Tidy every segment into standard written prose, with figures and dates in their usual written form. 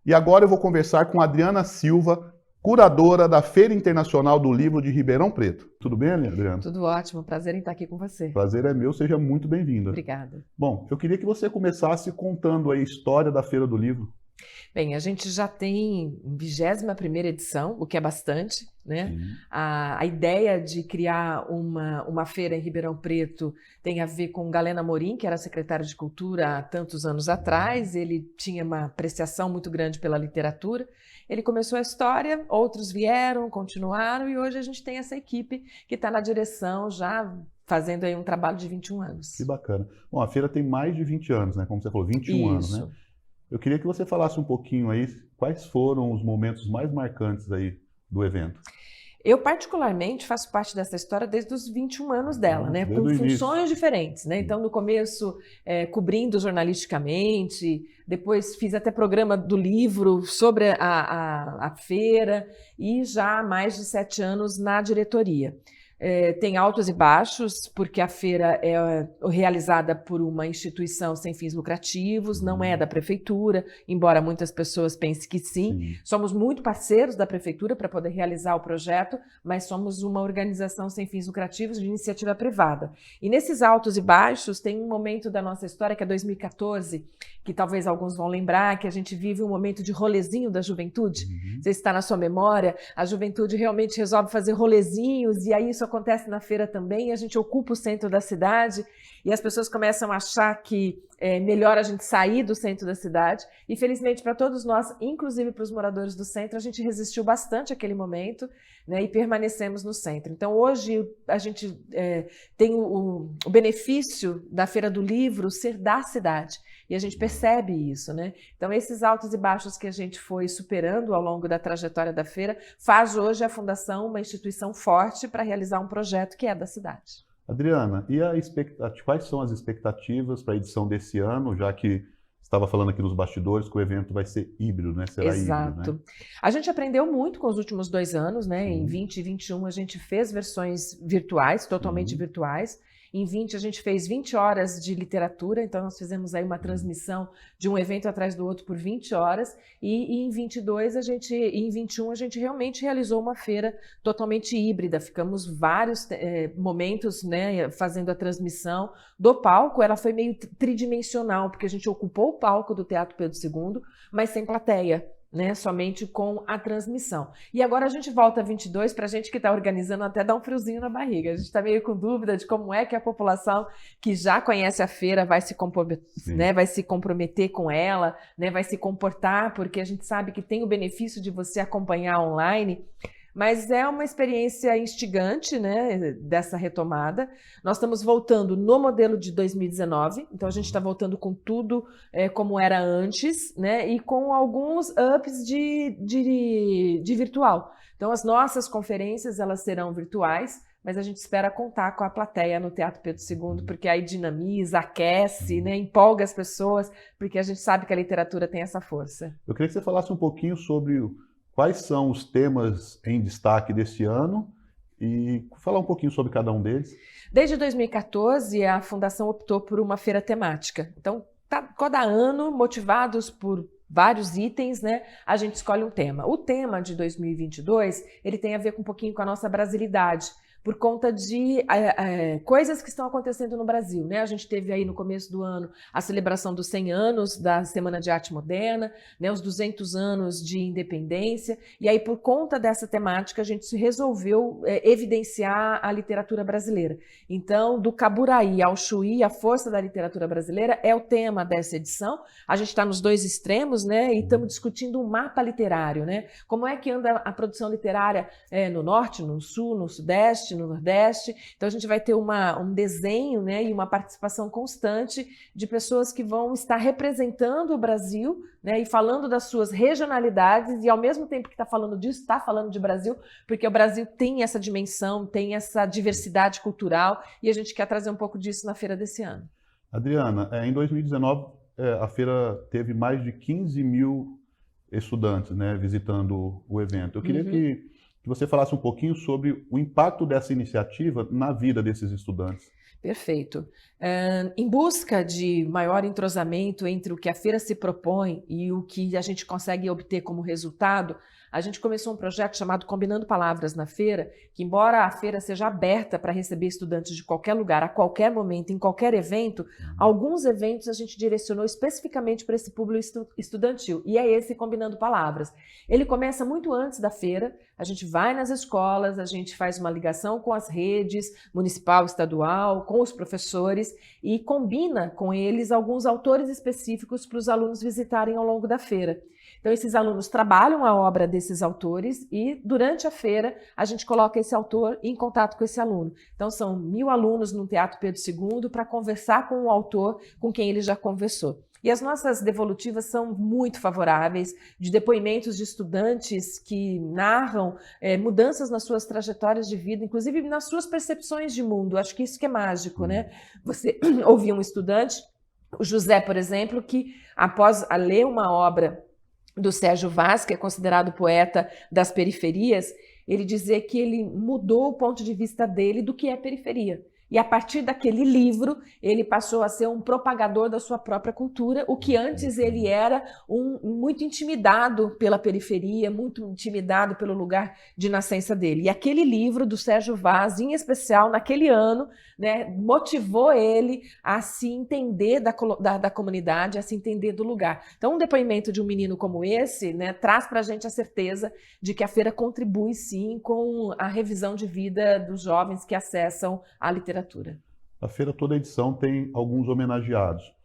E agora eu vou conversar com Adriana Silva, curadora da Feira Internacional do Livro de Ribeirão Preto. Tudo bem, Adriana? Tudo ótimo, prazer em estar aqui com você. Prazer é meu, seja muito bem-vinda. Obrigada. Bom, eu queria que você começasse contando a história da Feira do Livro. Bem, a gente já tem 21ª edição, o que é bastante, né? A ideia de criar uma feira em Ribeirão Preto tem a ver com Galeno Amorim, que era secretário de Cultura há tantos anos atrás. Ele tinha uma apreciação muito grande pela literatura. Ele começou a história, outros vieram, continuaram, e hoje a gente tem essa equipe que está na direção já fazendo aí um trabalho de 21 anos. Que bacana. Bom, a feira tem mais de 20 anos, né? Como você falou, 21 anos, né? Eu queria que você falasse um pouquinho aí quais foram os momentos mais marcantes aí do evento. Eu, particularmente, faço parte dessa história desde os 21 anos dela, né? Com funções diferentes, né? Então, no começo, cobrindo jornalisticamente, depois fiz até programa do livro sobre a feira e já há mais de 7 anos na diretoria. Tem altos e baixos, porque a feira é realizada por uma instituição sem fins lucrativos, não é da prefeitura, embora muitas pessoas pensem que sim. Somos muito parceiros da prefeitura para poder realizar o projeto, mas somos uma organização sem fins lucrativos de iniciativa privada. E nesses altos e baixos tem um momento da nossa história, que é 2014, que talvez alguns vão lembrar, que a gente vive um momento de rolezinho da juventude. Não sei se está na sua memória, a juventude realmente resolve fazer rolezinhos, e aí isso acontece na feira também, a gente ocupa o centro da cidade e as pessoas começam a achar que é melhor a gente sair do centro da cidade, e felizmente para todos nós, inclusive para os moradores do centro, a gente resistiu bastante àquele momento, né, e permanecemos no centro. Então hoje a gente tem o benefício da Feira do Livro ser da cidade, e a gente percebe isso, né? Então esses altos e baixos que a gente foi superando ao longo da trajetória da feira faz hoje a Fundação uma instituição forte para realizar um projeto que é da cidade. Adriana, e quais são as expectativas para a edição desse ano, já que estava falando aqui nos bastidores que o evento vai ser híbrido, né? Será Exato. híbrido, né? A gente aprendeu muito com os últimos 2 anos, né? Em 20 e 21 a gente fez versões virtuais, totalmente virtuais. Em 20 a gente fez 20 horas de literatura, então nós fizemos aí uma transmissão de um evento atrás do outro por 20 horas, e em 22 em 21 a gente realmente realizou uma feira totalmente híbrida. Ficamos vários momentos, né, fazendo a transmissão do palco. Ela foi meio tridimensional, porque a gente ocupou o palco do Teatro Pedro II, mas sem plateia, né, somente com a transmissão. E agora a gente volta a 22, para a gente que está organizando até dar um friozinho na barriga. A gente está meio com dúvida de como é que a população que já conhece a feira vai se comprometer com ela, né, vai se comportar, porque a gente sabe que tem o benefício de você acompanhar online. Mas é uma experiência instigante, né, dessa retomada. Nós estamos voltando no modelo de 2019, então a gente está voltando com tudo como era antes, né, e com alguns ups de virtual. Então as nossas conferências elas serão virtuais, mas a gente espera contar com a plateia no Teatro Pedro II, porque aí dinamiza, aquece, né, empolga as pessoas, porque a gente sabe que a literatura tem essa força. Eu queria que você falasse um pouquinho sobre quais são os temas em destaque desse ano e falar um pouquinho sobre cada um deles. Desde 2014, a Fundação optou por uma feira temática. Então, cada ano, motivados por vários itens, né, a gente escolhe um tema. O tema de 2022, ele tem a ver um pouquinho com a nossa brasilidade, por conta de coisas que estão acontecendo no Brasil, né? A gente teve aí no começo do ano a celebração dos 100 anos da Semana de Arte Moderna, né? Os 200 anos de independência, e aí por conta dessa temática a gente resolveu evidenciar a literatura brasileira. Então, do Caburaí ao Chuí, a força da literatura brasileira é o tema dessa edição. A gente está nos 2 extremos, né? E estamos discutindo um mapa literário, né? Como é que anda a produção literária no Norte, no Sul, no Sudeste, no Nordeste. Então a gente vai ter um desenho, né, e uma participação constante de pessoas que vão estar representando o Brasil, né, e falando das suas regionalidades, e ao mesmo tempo que está falando disso, está falando de Brasil, porque o Brasil tem essa dimensão, tem essa diversidade cultural, e a gente quer trazer um pouco disso na feira desse ano. Adriana, em 2019 a feira teve mais de 15 mil estudantes, né, visitando o evento. Eu queria que você falasse um pouquinho sobre o impacto dessa iniciativa na vida desses estudantes. Perfeito. Em busca de maior entrosamento entre o que a feira se propõe e o que a gente consegue obter como resultado, a gente começou um projeto chamado Combinando Palavras na Feira, que embora a feira seja aberta para receber estudantes de qualquer lugar, a qualquer momento, em qualquer evento, alguns eventos a gente direcionou especificamente para esse público estudantil, e é esse Combinando Palavras. Ele começa muito antes da feira, a gente vai nas escolas, a gente faz uma ligação com as redes municipal, estadual, com os professores e combina com eles alguns autores específicos para os alunos visitarem ao longo da feira. Então, esses alunos trabalham a obra desses autores e, durante a feira, a gente coloca esse autor em contato com esse aluno. Então, são 1000 alunos no Teatro Pedro II para conversar com o autor com quem ele já conversou. E as nossas devolutivas são muito favoráveis, de depoimentos de estudantes que narram mudanças nas suas trajetórias de vida, inclusive nas suas percepções de mundo. Acho que isso que é mágico, né? Você ouvir um estudante, o José, por exemplo, que após ler uma obra do Sérgio Vaz, que é considerado poeta das periferias, ele dizer que ele mudou o ponto de vista dele do que é periferia. E a partir daquele livro, ele passou a ser um propagador da sua própria cultura, o que antes ele era muito intimidado pela periferia, muito intimidado pelo lugar de nascença dele. E aquele livro do Sérgio Vaz, em especial naquele ano, né, motivou ele a se entender da comunidade, a se entender do lugar. Então, um depoimento de um menino como esse, né, traz para a gente a certeza de que a feira contribui, sim, com a revisão de vida dos jovens que acessam a literatura. A feira, toda edição, tem alguns homenageados.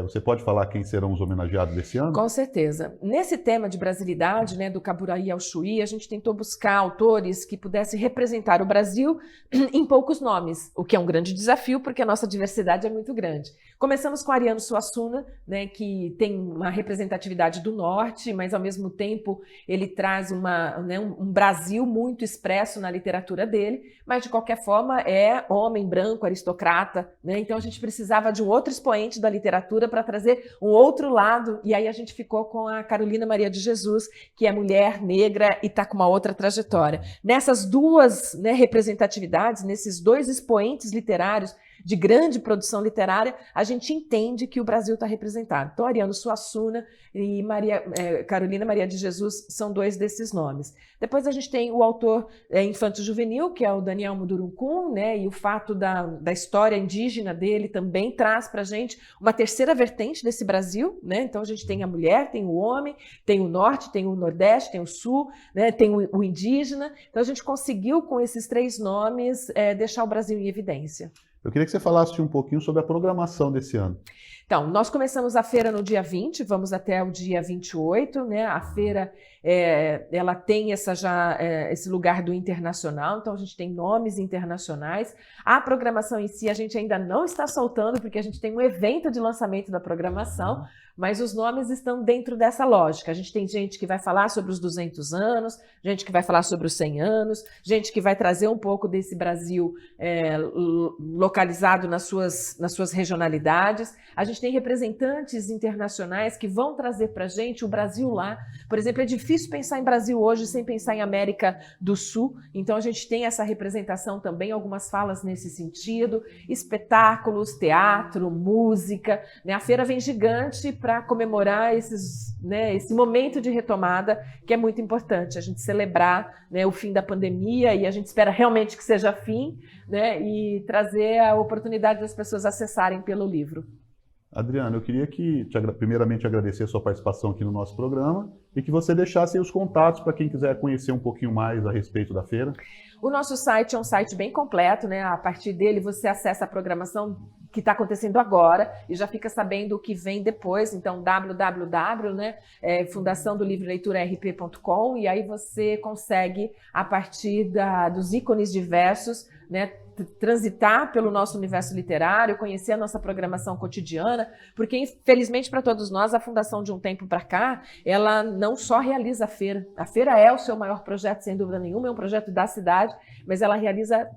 Você pode falar quem serão os homenageados desse ano? Com certeza. Nesse tema de brasilidade, né, do Caburaí ao Chuí, a gente tentou buscar autores que pudessem representar o Brasil em poucos nomes, o que é um grande desafio, porque a nossa diversidade é muito grande. Começamos com Ariano Suassuna, né, que tem uma representatividade do norte, mas ao mesmo tempo ele traz um Brasil muito expresso na literatura dele, mas de qualquer forma é homem, branco, aristocrata, né? Então a gente precisava de um outro expoente da literatura para trazer um outro lado, e aí a gente ficou com a Carolina Maria de Jesus, que é mulher, negra e está com uma outra trajetória. Nessas duas, né, representatividades, nesses dois expoentes literários de grande produção literária, a gente entende que o Brasil está representado. Então, Ariano Suassuna e Carolina Maria de Jesus são dois desses nomes. Depois a gente tem o autor infanto-juvenil, que é o Daniel Mundurucum, né, e o fato da história indígena dele também traz para a gente uma terceira vertente desse Brasil, né? Então a gente tem a mulher, tem o homem, tem o norte, tem o nordeste, tem o sul, né, tem o indígena. Então a gente conseguiu, com esses 3 nomes, deixar o Brasil em evidência. Eu queria que você falasse um pouquinho sobre a programação desse ano. Então, nós começamos a feira no dia 20, vamos até o dia 28, né? A feira, ela tem esse lugar do internacional, então a gente tem nomes internacionais. A programação em si a gente ainda não está soltando, porque a gente tem um evento de lançamento da programação, mas os nomes estão dentro dessa lógica. A gente tem gente que vai falar sobre os 200 anos, gente que vai falar sobre os 100 anos, gente que vai trazer um pouco desse Brasil localizado nas suas regionalidades. A gente tem representantes internacionais que vão trazer para a gente o Brasil lá. Por exemplo, é difícil pensar em Brasil hoje sem pensar em América do Sul, então a gente tem essa representação também, algumas falas nesse sentido, espetáculos, teatro, música, né? A feira vem gigante para comemorar esse momento de retomada, que é muito importante, a gente celebrar, né, o fim da pandemia, e a gente espera realmente que seja fim, né, e trazer a oportunidade das pessoas acessarem pelo livro. Adriana, eu queria primeiramente agradecer a sua participação aqui no nosso programa e que você deixasse aí os contatos para quem quiser conhecer um pouquinho mais a respeito da feira. O nosso site é um site bem completo, né? A partir dele você acessa a programação que está acontecendo agora e já fica sabendo o que vem depois. Então, www, né, fundaçãodolivroleiturarp.com, e aí você consegue, a partir dos ícones diversos, né, transitar pelo nosso universo literário, conhecer a nossa programação cotidiana, porque, infelizmente, para todos nós, a Fundação, de um tempo para cá, ela não só realiza a feira é o seu maior projeto, sem dúvida nenhuma, é um projeto da cidade, mas ela realiza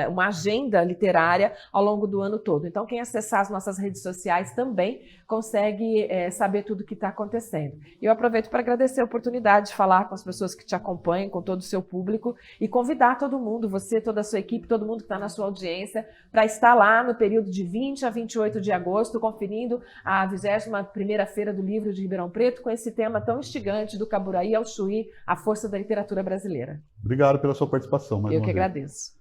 uma agenda literária ao longo do ano todo. Então, quem acessar as nossas redes sociais também consegue saber tudo o que está acontecendo. E eu aproveito para agradecer a oportunidade de falar com as pessoas que te acompanham, com todo o seu público, e convidar todo mundo, você, toda a sua equipe, todo todo mundo que está na sua audiência para estar lá no período de 20 a 28 de agosto, conferindo a 21ª Feira do Livro de Ribeirão Preto, com esse tema tão instigante do Caburaí ao Chuí, a força da literatura brasileira. Obrigado pela sua participação. Eu que agradeço.